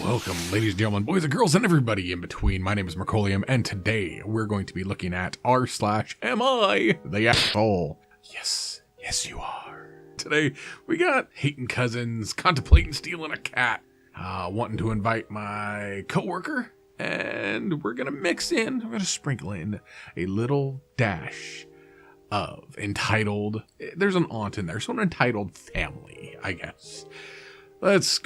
Welcome, ladies and gentlemen, boys and girls, and everybody in between. My name is Mercolium, and today we're going to be looking at r/am I the asshole? Yes, you are. Today we got hating cousins, contemplating stealing a cat, wanting to invite my coworker, and we're gonna sprinkle in a little dash of entitled. There's an aunt in there, so an entitled family, I guess. Let's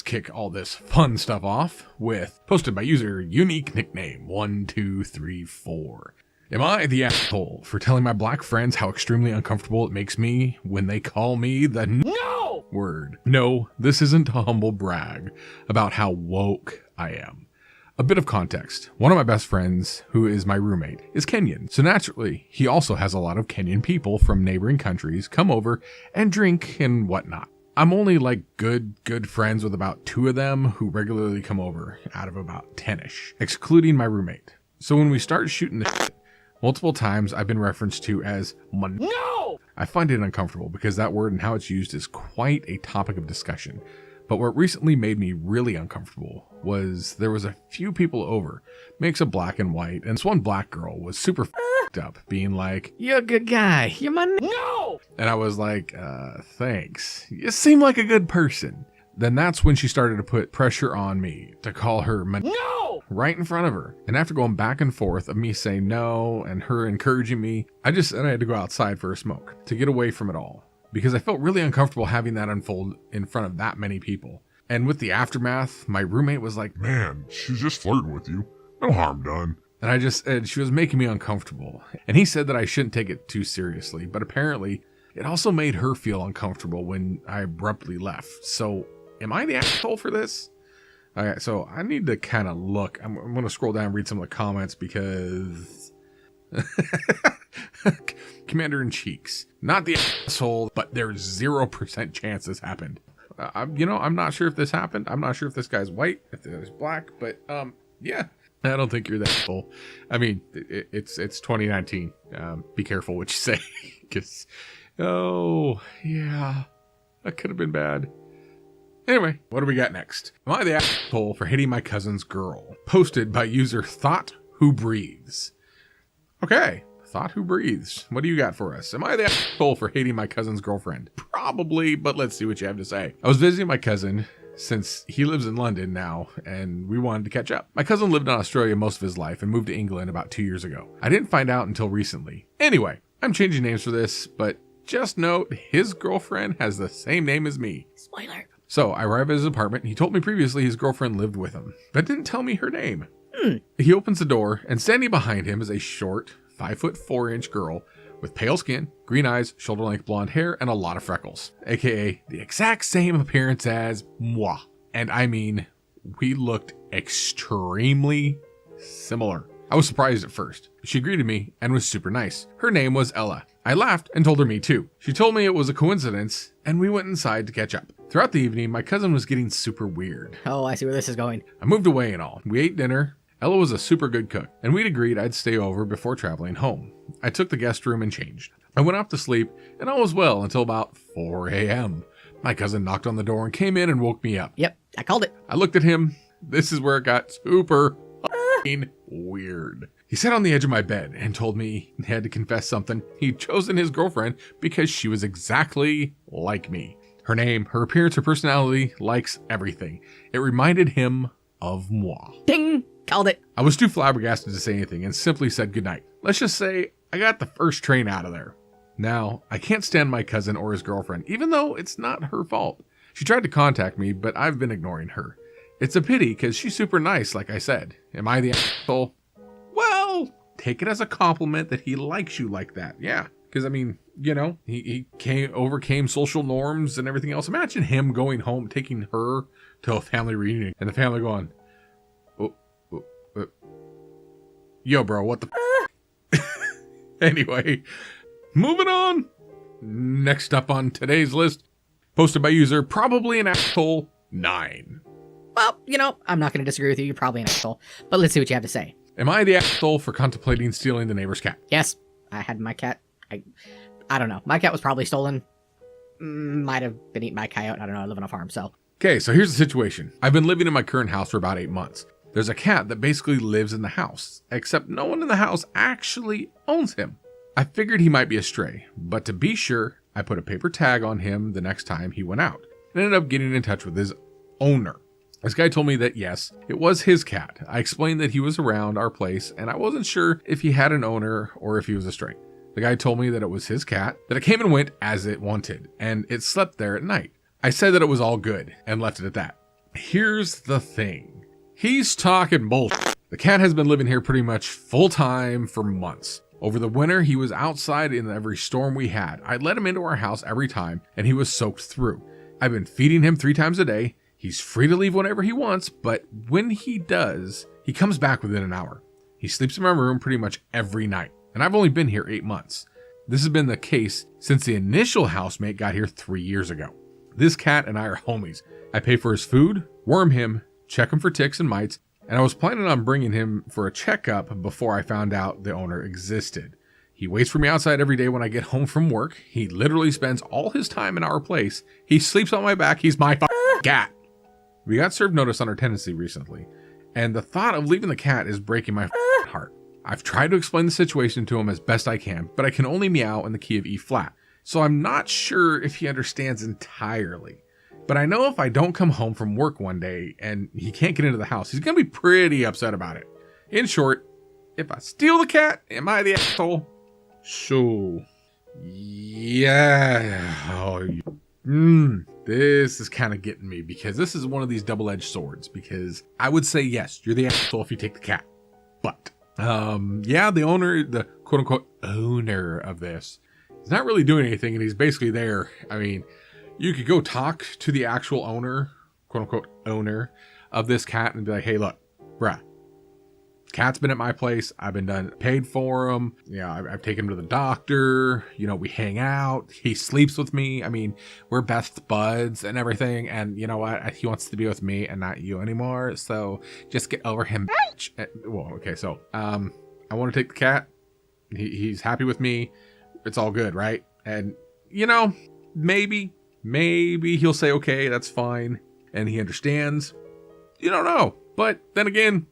kick all this fun stuff off with posted by user unique nickname 1234. Am I the asshole for telling my black friends how extremely uncomfortable it makes me when they call me the no word? No, this isn't a humble brag about how woke I am. A bit of context. One of my best friends, who is my roommate, is Kenyan. So naturally, he also has a lot of Kenyan people from neighboring countries come over and drink and whatnot. I'm only like good friends with about 2 of them who regularly come over out of about 10-ish, excluding my roommate. So when we start shooting the shit, multiple times I've been referenced to as no! I find it uncomfortable because that word and how it's used is quite a topic of discussion. But what recently made me really uncomfortable was there was a few people over, mix of black and white, and this one black girl was super f***ed up, being like, "You're a good guy, you're my no!" And I was like, thanks. You seem like a good person. Then that's when she started to put pressure on me to call her my no! Right in front of her. And after going back and forth of me saying no and her encouraging me, I had to go outside for a smoke to get away from it all. Because I felt really uncomfortable having that unfold in front of that many people. And with the aftermath, my roommate was like, "Man, she's just flirting with you. No harm done." And she was making me uncomfortable. And he said that I shouldn't take it too seriously, but apparently it also made her feel uncomfortable when I abruptly left. So am I the asshole for this? Alright, so I need to kind of look. I'm going to scroll down and read some of the comments because... Commander-in-Cheeks. Not the asshole, but there's 0% chance this happened. I'm not sure if this happened. I'm not sure if this guy's white, if there's black, but yeah. I don't think you're the asshole. I mean, it's 2019. Be careful what you say. Because, oh, yeah. That could have been bad. Anyway, what do we got next? Am I the asshole for hitting my cousin's girl? Posted by user Thought Who Breathes. Okay, Thought Who Breathes. What do you got for us? Am I the asshole for hating my cousin's girlfriend? Probably, but let's see what you have to say. I was visiting my cousin since he lives in London now, and we wanted to catch up. My cousin lived in Australia most of his life and moved to England about 2 years ago. I didn't find out until recently. Anyway, I'm changing names for this, but just note his girlfriend has the same name as me. Spoiler. So I arrive at his apartment. He told me previously his girlfriend lived with him, but didn't tell me her name. He opens the door, and standing behind him is a short, 5'4" girl with pale skin, green eyes, shoulder-length blonde hair, and a lot of freckles, aka the exact same appearance as moi. And I mean, we looked extremely similar. I was surprised at first. She greeted me and was super nice. Her name was Ella. I laughed and told her me too. She told me it was a coincidence, and we went inside to catch up. Throughout the evening, my cousin was getting super weird. Oh, I see where this is going. I moved away and all. We ate dinner. Ella was a super good cook, and we'd agreed I'd stay over before traveling home. I took the guest room and changed. I went off to sleep, and all was well until about 4 a.m. My cousin knocked on the door and came in and woke me up. Yep, I called it. I looked at him. This is where it got super weird. He sat on the edge of my bed and told me he had to confess something. He'd chosen his girlfriend because she was exactly like me. Her name, her appearance, her personality, likes everything. It reminded him of moi. Ding! Called it. I was too flabbergasted to say anything and simply said goodnight. Let's just say I got the first train out of there. Now, I can't stand my cousin or his girlfriend, even though it's not her fault. She tried to contact me, but I've been ignoring her. It's a pity because she's super nice, like I said. Am I the asshole? Well, take it as a compliment that he likes you like that. Yeah, because I mean, he overcame social norms and everything else. Imagine him going home, taking her to a family reunion, and the family going, yo, bro, what the Anyway, moving on. Next up on today's list, posted by user Probably an Asshole 9. Well, I'm not going to disagree with you. You're probably an asshole. But let's see what you have to say. Am I the asshole for contemplating stealing the neighbor's cat? Yes, I had my cat. I don't know. My cat was probably stolen. Might have been eaten by a coyote. I don't know. I live on a farm, so. Okay, so here's the situation. I've been living in my current house for about 8 months. There's a cat that basically lives in the house, except no one in the house actually owns him. I figured he might be a stray, but to be sure, I put a paper tag on him the next time he went out and ended up getting in touch with his owner. This guy told me that yes, it was his cat. I explained that he was around our place and I wasn't sure if he had an owner or if he was a stray. The guy told me that it was his cat, that it came and went as it wanted, and it slept there at night. I said that it was all good and left it at that. Here's the thing. He's talking bullshit. The cat has been living here pretty much full time for months. Over the winter, he was outside in every storm we had. I let him into our house every time and he was soaked through. I've been feeding him 3 times a day. He's free to leave whenever he wants, but when he does, he comes back within an hour. He sleeps in my room pretty much every night. And I've only been here 8 months. This has been the case since the initial housemate got here 3 years ago. This cat and I are homies. I pay for his food, worm him, check him for ticks and mites, and I was planning on bringing him for a checkup before I found out the owner existed. He waits for me outside every day when I get home from work. He literally spends all his time in our place. He sleeps on my back. He's my cat. We got served notice on our tenancy recently, and the thought of leaving the cat is breaking my heart. I've tried to explain the situation to him as best I can, but I can only meow in the key of E flat, so I'm not sure if he understands entirely. But I know if I don't come home from work one day and he can't get into the house, he's going to be pretty upset about it. In short, if I steal the cat, am I the asshole? So, yeah. This is kind of getting me because this is one of these double-edged swords, because I would say yes, you're the asshole if you take the cat. But yeah, the owner, the quote-unquote owner of this, he's not really doing anything, and he's basically there. I mean, you could go talk to the actual owner, quote-unquote owner of this cat, and be like, hey, look, bruh, cat's been at my place. I've been paid for him. Yeah, I've taken him to the doctor. You know, we hang out. He sleeps with me. I mean, we're best buds and everything. And you know what? He wants to be with me and not you anymore. So just get over him, bitch. Well, okay. So, I want to take the cat. He's happy with me. It's all good, right? And you know, maybe he'll say, okay, that's fine. And he understands. You don't know. But then again,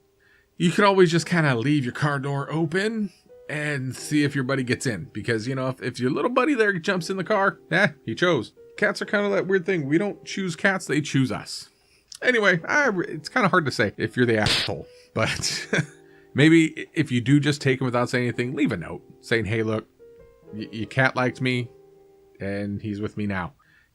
you can always just kind of leave your car door open and see if your buddy gets in. Because, you know, if your little buddy there jumps in the car, he chose. Cats are kind of that weird thing. We don't choose cats, they choose us. Anyway, it's kind of hard to say if you're the asshole. But maybe if you do just take him without saying anything, leave a note saying, hey, look, your cat liked me and he's with me now.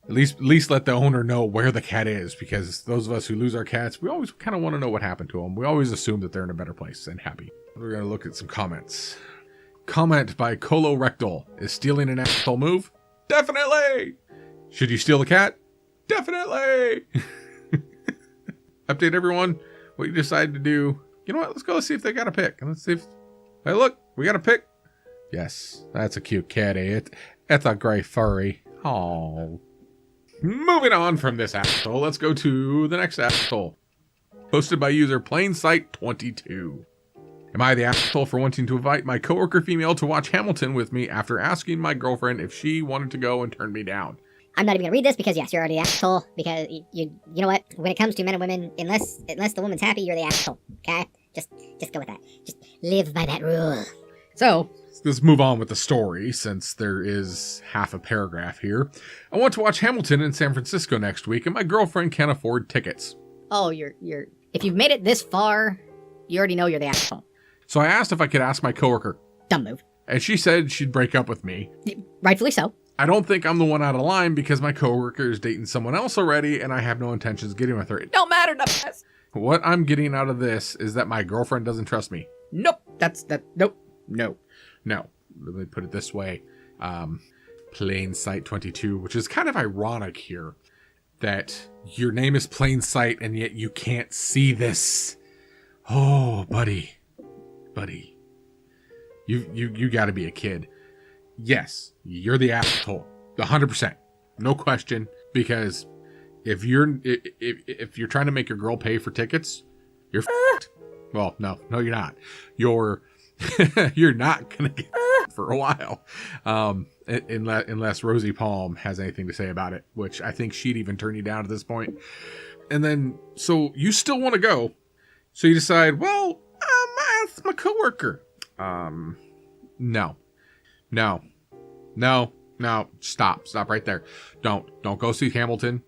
At least let the owner know where the cat is, because those of us who lose our cats, we always kind of want to know what happened to them. We always assume that they're in a better place and happy. We're going to look at some comments. Comment by Colorectal. Is stealing an asshole move? Definitely! Should you steal the cat? Definitely! Update everyone what you decided to do. You know what? Let's go see if they got a pic. Let's see if... Hey, look! We got a pic! Yes, that's a cute kitty. It's a gray furry. Aww. Moving on from this asshole, let's go to the next asshole. Posted by user PlainSight22. Am I the asshole for wanting to invite my coworker female to watch Hamilton with me after asking my girlfriend if she wanted to go and turn me down? I'm not even gonna read this because yes, you're already the asshole. Because you know what? When it comes to men and women, unless the woman's happy, you're the asshole. Okay? Just go with that. Just live by that rule. So, let's move on with the story, since there is half a paragraph here. I want to watch Hamilton in San Francisco next week, and my girlfriend can't afford tickets. oh, you're if you've made it this far, you already know you're the asshole. So I asked if I could ask my coworker, Dumb move. and she said she'd break up with me. Rightfully so. I don't think I'm the one out of line because my coworker is dating someone else already, and I have no intentions of getting with her. It don't matter, dumbass. What I'm getting out of this is that my girlfriend doesn't trust me. Nope. Nope. No. Let me put it this way. Plain Sight 22, which is kind of ironic here, that your name is Plain Sight and yet you can't see this. Oh, buddy. You gotta be a kid. Yes, you're the asshole. 100%. No question. Because if you're trying to make your girl pay for tickets, you're f***ed. Well, no, you're not. You're not gonna get for a while. unless Rosie Palm has anything to say about it, which I think she'd even turn you down at this point. And then, so you still want to go. So you decide, well, ask my coworker. No. Stop right there. Don't go see Hamilton.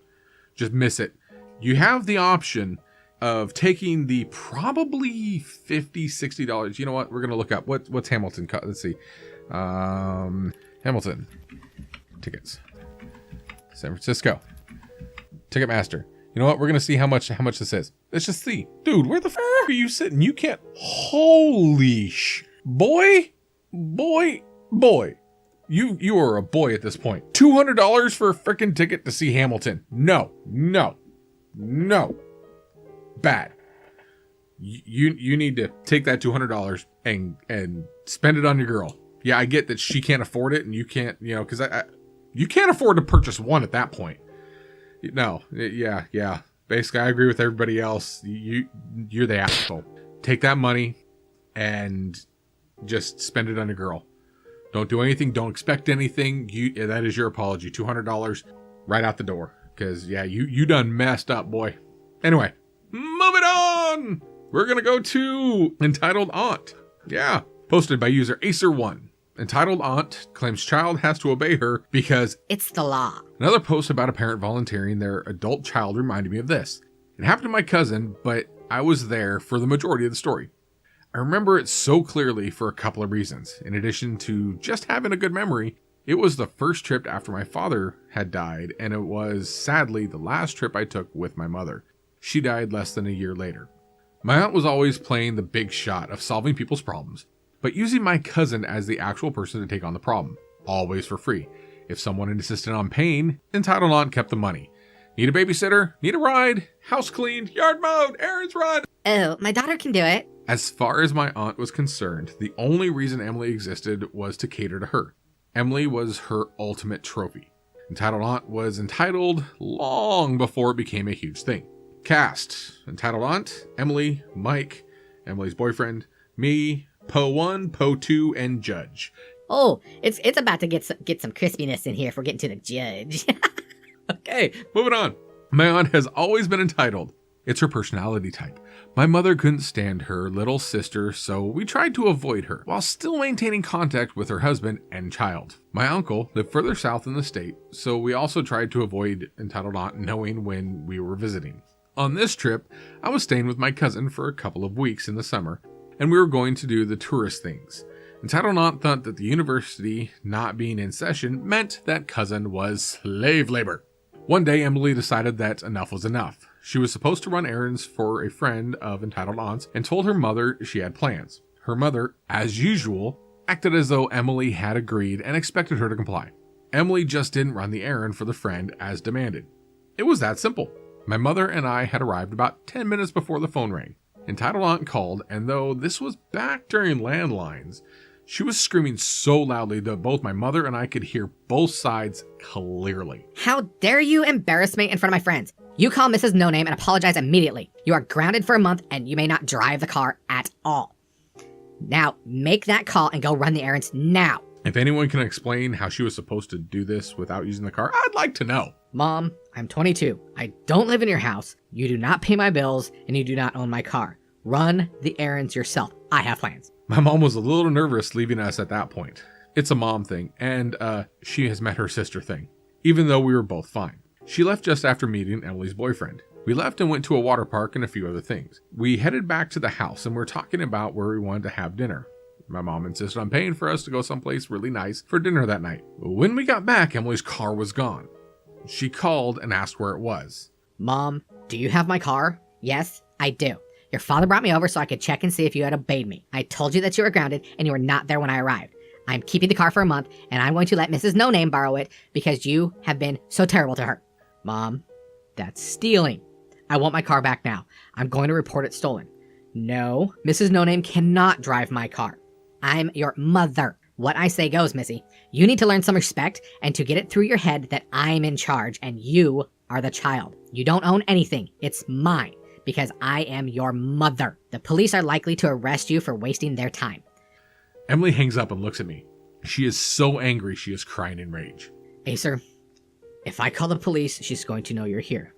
Just miss it. You have the option of taking the probably $50-$60. You know what? We're going to look up what's Hamilton. Let's see. Hamilton tickets. San Francisco. Ticketmaster. You know what? We're going to see how much this is. Let's just see. Dude, where the f are you sitting? You can't. Holy boy. You are a boy at this point. $200 for a freaking ticket to see Hamilton. No. Bad. You need to take that $200 and spend it on your girl. Yeah, I get that she can't afford it and you can't, because you can't afford to purchase one at that point. No, yeah. Basically, I agree with everybody else. You're the asshole. Take that money and just spend it on your girl. Don't do anything. Don't expect anything. That is your apology. $200 right out the door. Because, yeah, you done messed up, boy. Anyway, moving on. We're going to go to Entitled Aunt. Yeah. Posted by user Acer1. Entitled Aunt claims child has to obey her because it's the law. Another post about a parent volunteering their adult child reminded me of this. It happened to my cousin, but I was there for the majority of the story. I remember it so clearly for a couple of reasons. In addition to just having a good memory, it was the first trip after my father had died, and it was sadly the last trip I took with my mother. She died less than a year later. My aunt was always playing the big shot of solving people's problems, but using my cousin as the actual person to take on the problem, always for free. If someone insisted on paying, Entitled Aunt kept the money. Need a babysitter? Need a ride? House cleaned? Yard mowed? Errands run? Oh, my daughter can do it. As far as my aunt was concerned, the only reason Emily existed was to cater to her. Emily was her ultimate trophy. Entitled Aunt was entitled long before it became a huge thing. Cast: Entitled Aunt, Emily, Mike, Emily's boyfriend, me, Poe 1, Poe 2, and Judge. Oh, it's about to get some crispiness in here if we're getting to the judge. Okay, moving on. My aunt has always been entitled. It's her personality type. My mother couldn't stand her little sister, so we tried to avoid her, while still maintaining contact with her husband and child. My uncle lived further south in the state, so we also tried to avoid Entitled Aunt knowing when we were visiting. On this trip, I was staying with my cousin for a couple of weeks in the summer, and we were going to do the tourist things. Entitled Aunt thought that the university not being in session meant that cousin was slave labor. One day, Emily decided that enough was enough. She was supposed to run errands for a friend of Entitled Aunt's and told her mother she had plans. Her mother, as usual, acted as though Emily had agreed and expected her to comply. Emily just didn't run the errand for the friend as demanded. It was that simple. My mother and I had arrived about 10 minutes before the phone rang. Entitled Aunt called, and though this was back during landlines, she was screaming so loudly that both my mother and I could hear both sides clearly. How dare you embarrass me in front of my friends? You call Mrs. No Name and apologize immediately. You are grounded for a month and you may not drive the car at all. Now, make that call and go run the errands now. If anyone can explain how she was supposed to do this without using the car, I'd like to know. Mom, I'm 22. I don't live in your house. You do not pay my bills and you do not own my car. Run the errands yourself. I have plans. My mom was a little nervous leaving us at that point. It's a mom thing, and she has met her sister thing, even though we were both fine. She left just after meeting Emily's boyfriend. We left and went to a water park and a few other things. We headed back to the house and we're talking about where we wanted to have dinner. My mom insisted on paying for us to go someplace really nice for dinner that night. When we got back, Emily's car was gone. She called and asked where it was. Mom, do you have my car? Yes, I do. Your father brought me over so I could check and see if you had obeyed me. I told you that you were grounded and you were not there when I arrived. I'm keeping the car for a month and I'm going to let Mrs. No Name borrow it because you have been so terrible to her. Mom, that's stealing. I want my car back now. I'm going to report it stolen. No, Mrs. No Name cannot drive my car. I'm your mother. What I say goes, Missy. You need to learn some respect and to get it through your head that I'm in charge and you are the child. You don't own anything. It's mine. Because I am your mother. The police are likely to arrest you for wasting their time. Emily hangs up and looks at me. She is so angry she is crying in rage. Acer, if I call the police, she's going to know you're here.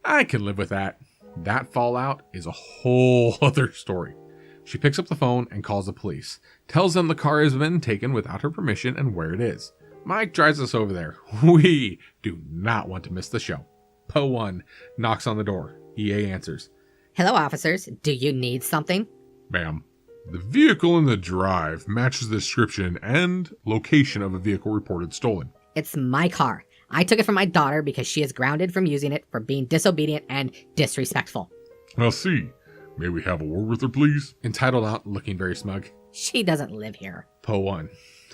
I can live with that. That fallout is a whole other story. She picks up the phone and calls the police, tells them the car has been taken without her permission and where it is. Mike drives us over there. We do not want to miss the show. Poe 1 knocks on the door. EA answers. Hello, officers. Do you need something? Ma'am, the vehicle in the drive matches the description and location of a vehicle reported stolen. It's my car. I took it from my daughter because she is grounded from using it for being disobedient and disrespectful. I'll see. May we have a word with her, please? Entitled Aunt looking very smug. She doesn't live here. Poe 1,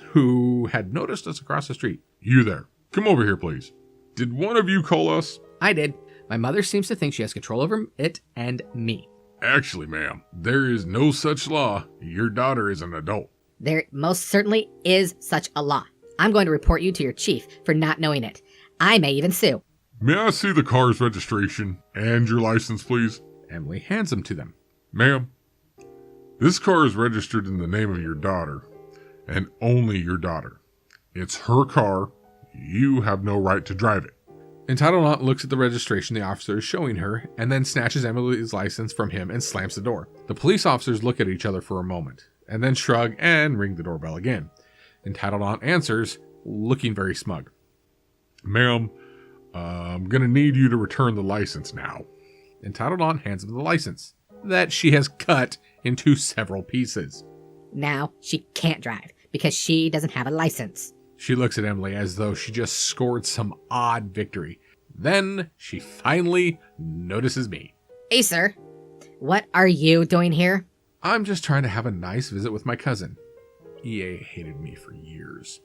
who had noticed us across the street. You there. Come over here, please. Did one of you call us? I did. My mother seems to think she has control over it and me. Actually, ma'am, there is no such law. Your daughter is an adult. There most certainly is such a law. I'm going to report you to your chief for not knowing it. I may even sue. May I see the car's registration and your license, please? Emily hands them to them. Ma'am, this car is registered in the name of your daughter, and only your daughter. It's her car. You have no right to drive it. Entitled Aunt looks at the registration the officer is showing her and then snatches Emily's license from him and slams the door. The police officers look at each other for a moment and then shrug and ring the doorbell again. Entitled Aunt answers, looking very smug. Ma'am, I'm gonna need you to return the license now. Entitled Aunt hands him the license that she has cut into several pieces. Now she can't drive because she doesn't have a license. She looks at Emily as though she just scored some odd victory. Then she finally notices me. Acer, what are you doing here? I'm just trying to have a nice visit with my cousin. EA hated me for years.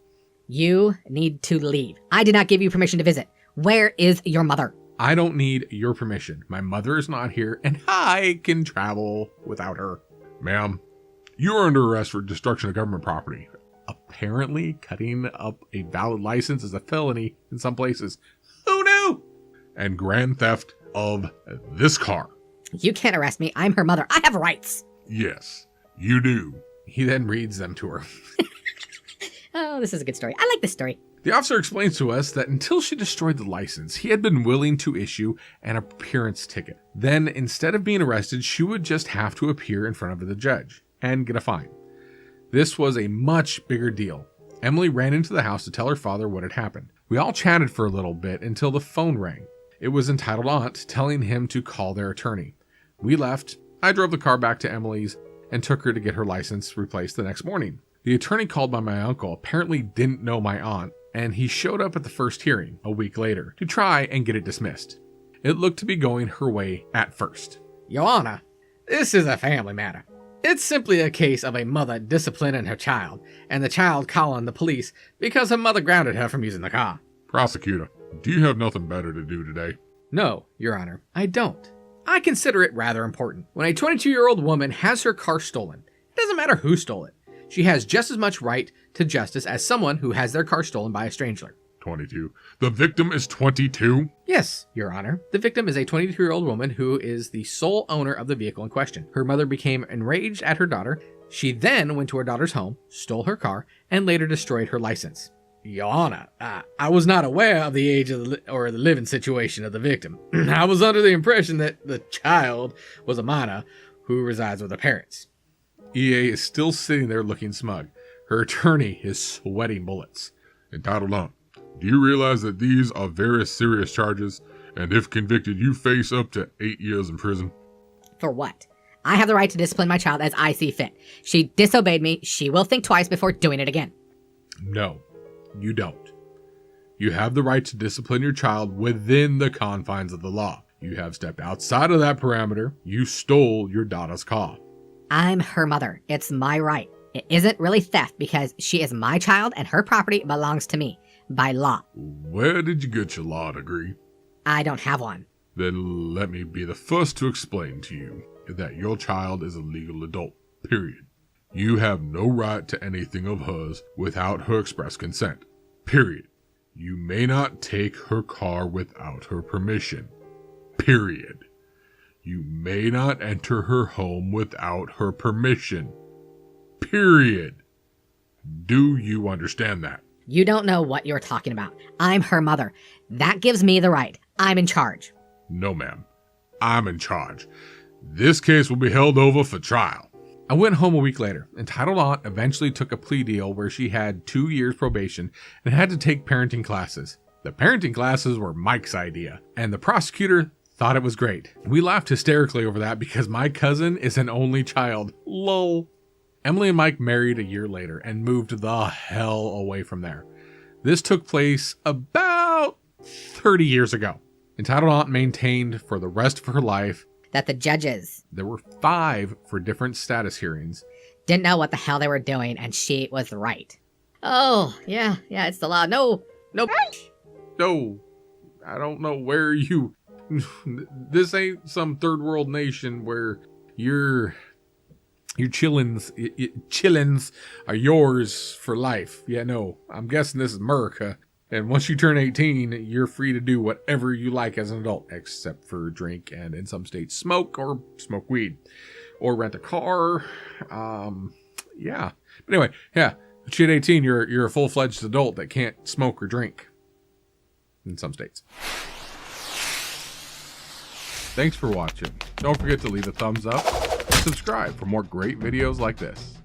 You need to leave. I did not give you permission to visit. Where is your mother? I don't need your permission. My mother is not here, and I can travel without her. Ma'am, you are under arrest for destruction of government property. Apparently, cutting up a valid license is a felony in some places. Who knew? And grand theft of this car. You can't arrest me. I'm her mother. I have rights. Yes, you do. He then reads them to her. Oh, this is a good story. I like this story. The officer explains to us that until she destroyed the license, he had been willing to issue an appearance ticket. Then, instead of being arrested, she would just have to appear in front of the judge and get a fine. This was a much bigger deal. Emily ran into the house to tell her father what had happened. We all chatted for a little bit until the phone rang. It was Entitled Aunt telling him to call their attorney. We left. I drove the car back to Emily's and took her to get her license replaced the next morning. The attorney called by my uncle apparently didn't know my aunt, and he showed up at the first hearing a week later to try and get it dismissed. It looked to be going her way at first. Joanna, this is a family matter. It's simply a case of a mother disciplining her child, and the child calling the police because her mother grounded her from using the car. Prosecutor, do you have nothing better to do today? No, Your Honor, I don't. I consider it rather important. When a 22-year-old woman has her car stolen, it doesn't matter who stole it. She has just as much right to justice as someone who has their car stolen by a stranger. 22. The victim is 22? Yes, Your Honor. The victim is a 22-year-old woman who is the sole owner of the vehicle in question. Her mother became enraged at her daughter. She then went to her daughter's home, stole her car, and later destroyed her license. Your Honor, I was not aware of the age of the living situation of the victim. I was under the impression that the child was a minor who resides with her parents. EA is still sitting there looking smug. Her attorney is sweating bullets. Entitled Aunt, do you realize that these are very serious charges, and if convicted, you face up to 8 years in prison? For what? I have the right to discipline my child as I see fit. She disobeyed me. She will think twice before doing it again. No, you don't. You have the right to discipline your child within the confines of the law. You have stepped outside of that parameter. You stole your daughter's car. I'm her mother. It's my right. It isn't really theft because she is my child and her property belongs to me by law. Where did you get your law degree? I don't have one. Then let me be the first to explain to you that your child is a legal adult, period. You have no right to anything of hers without her express consent, period. You may not take her car without her permission, period. You may not enter her home without her permission, period. Do you understand that? You don't know what you're talking about. I'm her mother. That gives me the right. I'm in charge. No, ma'am. I'm in charge. This case will be held over for trial. I went home a week later, and Title Aunt eventually took a plea deal where she had 2 years probation and had to take parenting classes. The parenting classes were Mike's idea, and the prosecutor thought it was great. We laughed hysterically over that because my cousin is an only child. Lol. Emily and Mike married a year later and moved the hell away from there. This took place about 30 years ago. Entitled Aunt maintained for the rest of her life That the judges there were 5 for different status hearings. didn't know what the hell they were doing, and she was right. Oh, yeah, it's the law. No. No, I don't know where you... This ain't some third world nation where your chillins are yours for life. Yeah, no, I'm guessing this is America. And once you turn 18, you're free to do whatever you like as an adult, except for drink and in some states smoke or smoke weed or rent a car. Yeah. But anyway, yeah. But you at 18, you're a full-fledged adult that can't smoke or drink in some states. Thanks for watching. Don't forget to leave a thumbs up and subscribe for more great videos like this.